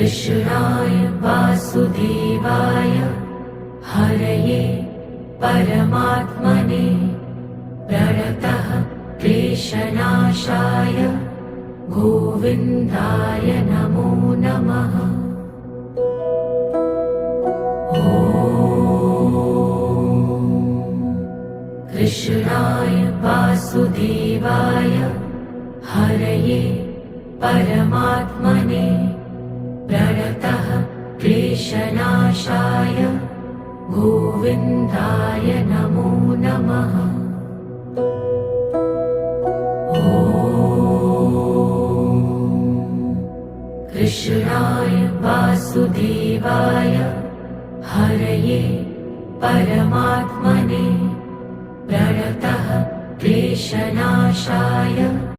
कृष्णाय वासुदेवाय हरये परमात्मने प्रणतः क्लेशनाशाय गोविन्दाय नमो नमः। कृष्णाय वासुदेवाय हरये परमात्मने प्रणतः क्लेशनाशाय गोविन्दाय नमो नमः। कृष्णाय वासुदेवाय हरये परमात्मने प्रणतः क्लेशनाशाय